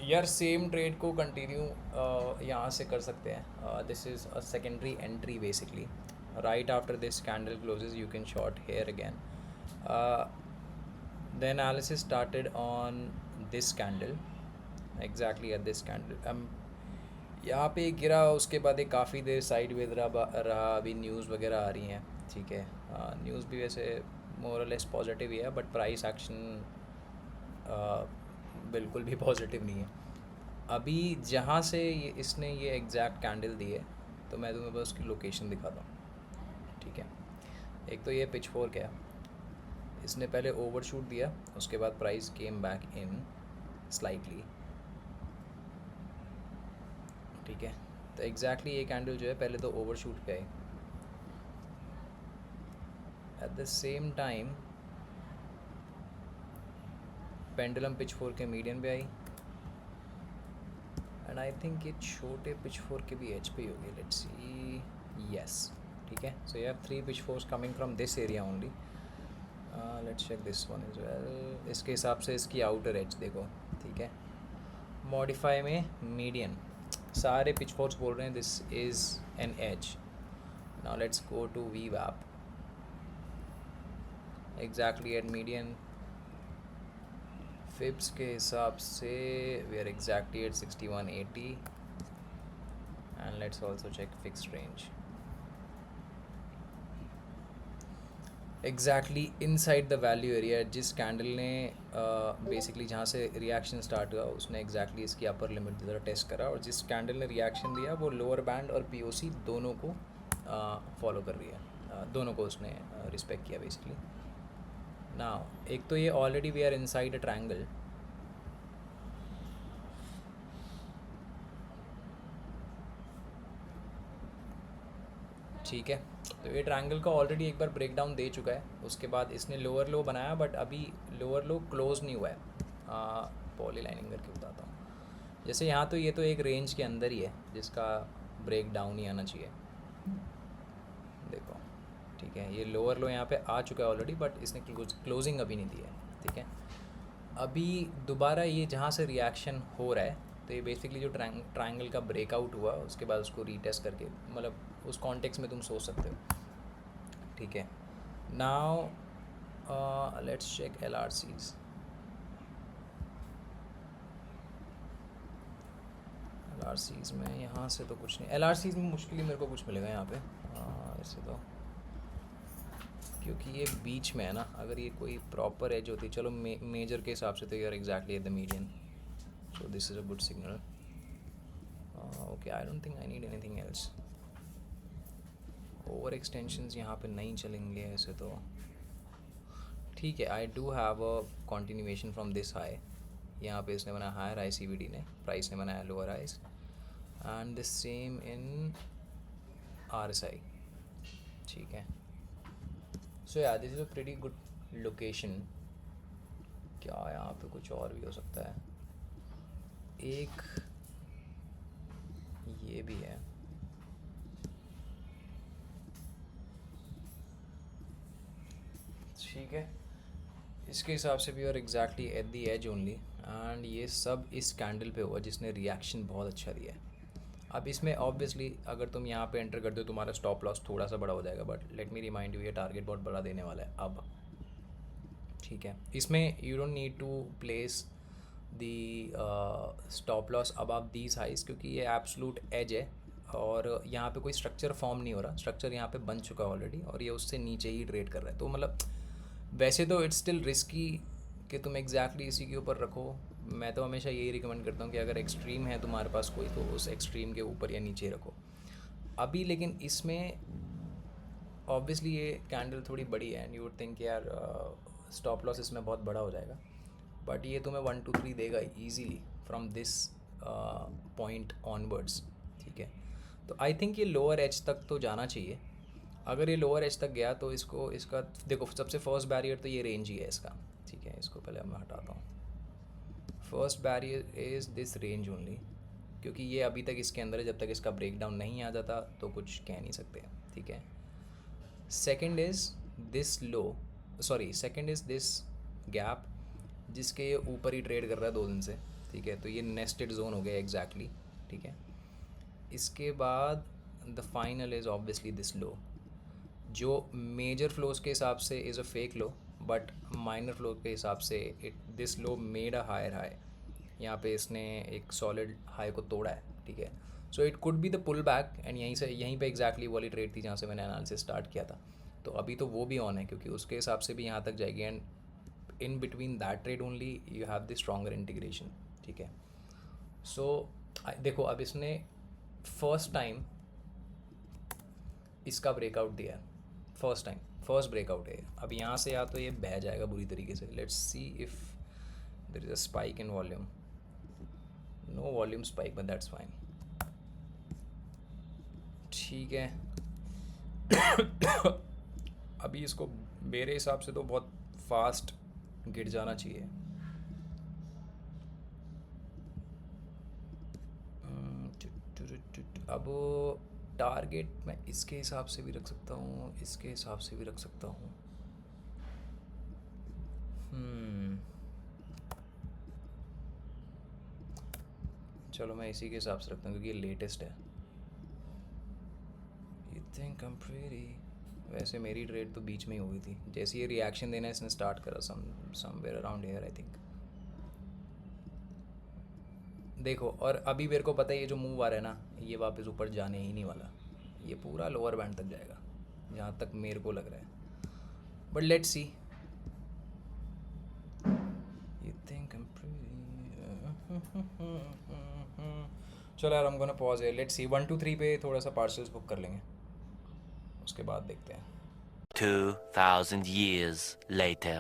यार same trade को continue यहाँ से कर सकते हैं. This is a secondary entry basically. Right after this candle closes you can short here again. The analysis started on this candle, exactly at this candle. यहाँ पे गिरा, उसके बाद एक काफ़ी देर साइड वेज रहा. अभी न्यूज़ वगैरह आ रही हैं, ठीक है. न्यूज़ भी वैसे मोर और लेस पॉजिटिव ही है, बट प्राइस एक्शन बिल्कुल भी पॉजिटिव नहीं है. अभी जहाँ से इसने ये एग्जैक्ट कैंडल दी है, तो मैं तुम्हें बस उसकी लोकेशन दिखाता हूँ, ठीक है. एक तो ये पिच फोर्क है. इसने पहले ओवरशूट दिया, उसके बाद price came back in slightly, ठीक है. तो एग्जैक्टली ये कैंडल जो है पहले तो ओवरशूट पे आई. At the same time pendulum pitchfork के मीडियन पे आई, एंड आई थिंक ये छोटे पिच फोर के भी एच पे ही होगी. Let's see. यस, ठीक है. So you have 3 pitchforks coming from this area only. Let's check this one as well. इसके हिसाब से इसकी आउटर एज देखो, ठीक है. मॉडिफाई में मीडियन, सारे पिच फोर्स बोल रहे हैं this is an edge. Now let's go to वी वैप. Exactly at median. फिप्स के हिसाब से we are exactly at 6180. And let's also check fixed range. Exactly inside the value area. जिस कैंडल ने बेसिकली जहाँ से रिएक्शन स्टार्ट हुआ, उसने एग्जैक्टली इसकी अपर लिमिट ज़रा टेस्ट करा, और जिस कैंडल ने रिएक्शन दिया वो लोअर बैंड और पीओसी दोनों को फॉलो कर रही है. दोनों को उसने रिस्पेक्ट किया बेसिकली. ना एक तो ये already we are inside a triangle. ठीक है. तो ये ट्रायंगल का ऑलरेडी एक बार ब्रेक डाउन दे चुका है. उसके बाद इसने लोअर लो बनाया, बट अभी लोअर लो क्लोज नहीं हुआ है. पॉली लाइनिंग करके बताता हूँ. जैसे यहाँ तो ये तो एक रेंज के अंदर ही है जिसका ब्रेक डाउन ही आना चाहिए. देखो, ठीक है. ये लोअर लो यहाँ पे आ चुका है ऑलरेडी, बट इसने क्लोजिंग अभी नहीं दी है, ठीक है. अभी दोबारा ये जहाँ से रिएक्शन हो रहा है, तो ये बेसिकली जो ट्रायंगल का ब्रेकआउट हुआ, उसके बाद उसको रीटेस्ट करके, मतलब उस कॉन्टेक्स्ट में तुम सोच सकते हो, ठीक है. Now let's check L R Cs. L R Cs में यहाँ से तो कुछ नहीं. एल आर सीज में मुश्किल ही मेरे को कुछ मिलेगा यहाँ पे. ऐसे तो क्योंकि ये बीच में है ना. अगर ये कोई प्रॉपर एज होती, चलो मेजर के हिसाब से तो यार exactly at the median. So this is a good signal. Okay, I don't think I need anything else. Over extensions यहाँ पे नहीं चलेंगे ऐसे तो, ठीक है. I do have a continuation from this high. यहाँ पे इसने बनाया higher high, C V D ने, प्राइस ने बनाया lower highs, and the same in R S I, ठीक है. So yeah this is a pretty good location. क्या यहाँ पे कुछ और भी हो सकता है. एक ये भी है, ठीक है. इसके हिसाब से भी और exactly at the edge only. And ये सब इस कैंडल पे हुआ जिसने रिएक्शन बहुत अच्छा दिया है. अब इसमें ऑब्वियसली अगर तुम यहाँ पे एंटर कर दो, तुम्हारा स्टॉप लॉस थोड़ा सा बड़ा हो जाएगा, but let me remind you, ये टारगेट बहुत बड़ा देने वाला है अब, ठीक है. इसमें you don't need to place the stop loss above these highs, क्योंकि ये एब्सोल्यूट एज है, और यहाँ पे कोई स्ट्रक्चर फॉर्म नहीं हो रहा. स्ट्रक्चर यहाँ पे बन चुका है ऑलरेडी, और ये उससे नीचे ही ट्रेड कर रहा है. तो मतलब वैसे तो इट्स स्टिल रिस्की कि तुम एग्जैक्टली इसी के ऊपर रखो. मैं तो हमेशा यही रिकमेंड करता हूँ कि अगर एक्सट्रीम है तुम्हारे पास कोई, तो उस एक्सट्रीम के ऊपर या नीचे रखो अभी. लेकिन इसमें ऑब्वियसली ये कैंडल थोड़ी बड़ी है, एंड यू वुड थिंक यार स्टॉप लॉस इसमें बहुत बड़ा हो जाएगा, बट ये तुम्हें 1 2 3 देगा easily from this point onwards, ठीक है. तो आई थिंक ये लोअर एज तक तो जाना चाहिए. अगर ये लोअर एज तक गया तो इसको, इसका देखो, सबसे फर्स्ट बैरियर तो ये रेंज ही है इसका, ठीक है. इसको पहले मैं हटाता हूँ. First barrier is this range only, क्योंकि ये अभी तक इसके अंदर है. जब तक इसका ब्रेक डाउन नहीं आ जाता तो कुछ कह नहीं सकते, ठीक है. Second is this low, sorry, second is this gap जिसके ऊपर ही ट्रेड कर रहा है 2 दिन से, ठीक है, तो ये नेस्टेड जोन हो गया एग्जैक्टली। ठीक है, इसके बाद the final is obviously this low, जो मेजर फ्लोज के हिसाब से is a fake low, but minor flow के हिसाब से it this low made a higher high. यहाँ पे इसने एक सॉलिड हाई को तोड़ा है। ठीक है, so it could be the pullback, and यहीं पे एग्जैक्टली वाली ट्रेड थी जहाँ से मैंने एनालिसिस स्टार्ट किया था। तो अभी तो वो भी ऑन है क्योंकि उसके हिसाब से भी यहाँ तक जाएगी, and in between that trade only you have the stronger integration. ठीक है, सो देखो अब इसने फर्स्ट टाइम इसका ब्रेकआउट दिया है, फर्स्ट ब्रेकआउट है। अब यहाँ से या तो ये बह जाएगा बुरी तरीके से। Let's see if there is a spike in volume, no volume spike but that's fine. ठीक है अभी इसको मेरे हिसाब से तो बहुत फास्ट गिर जाना चाहिए। अब टारगेट मैं इसके हिसाब से भी रख सकता हूँ, इसके हिसाब से भी रख सकता हूँ। चलो मैं इसी के हिसाब से रखता हूँ क्योंकि ये लेटेस्ट है। You think I am pretty. वैसे मेरी ट्रेड तो बीच में ही हुई थी, जैसे ये रिएक्शन देना इसने स्टार्ट करा somewhere around here I think. देखो, और अभी मेरे को पता है ये जो मूव आ रहा है ना, ये वापस ऊपर जाने ही नहीं वाला, ये पूरा लोअर बैंड तक जाएगा जहाँ तक मेरे को लग रहा है, but let's see. You think I am pretty. चलो यार, हम गोना पॉज है। लेट्स सी 1 2 3 पे थोड़ा सा पार्सल्स बुक कर लेंगे, उसके बाद देखते हैं। 2000 years later.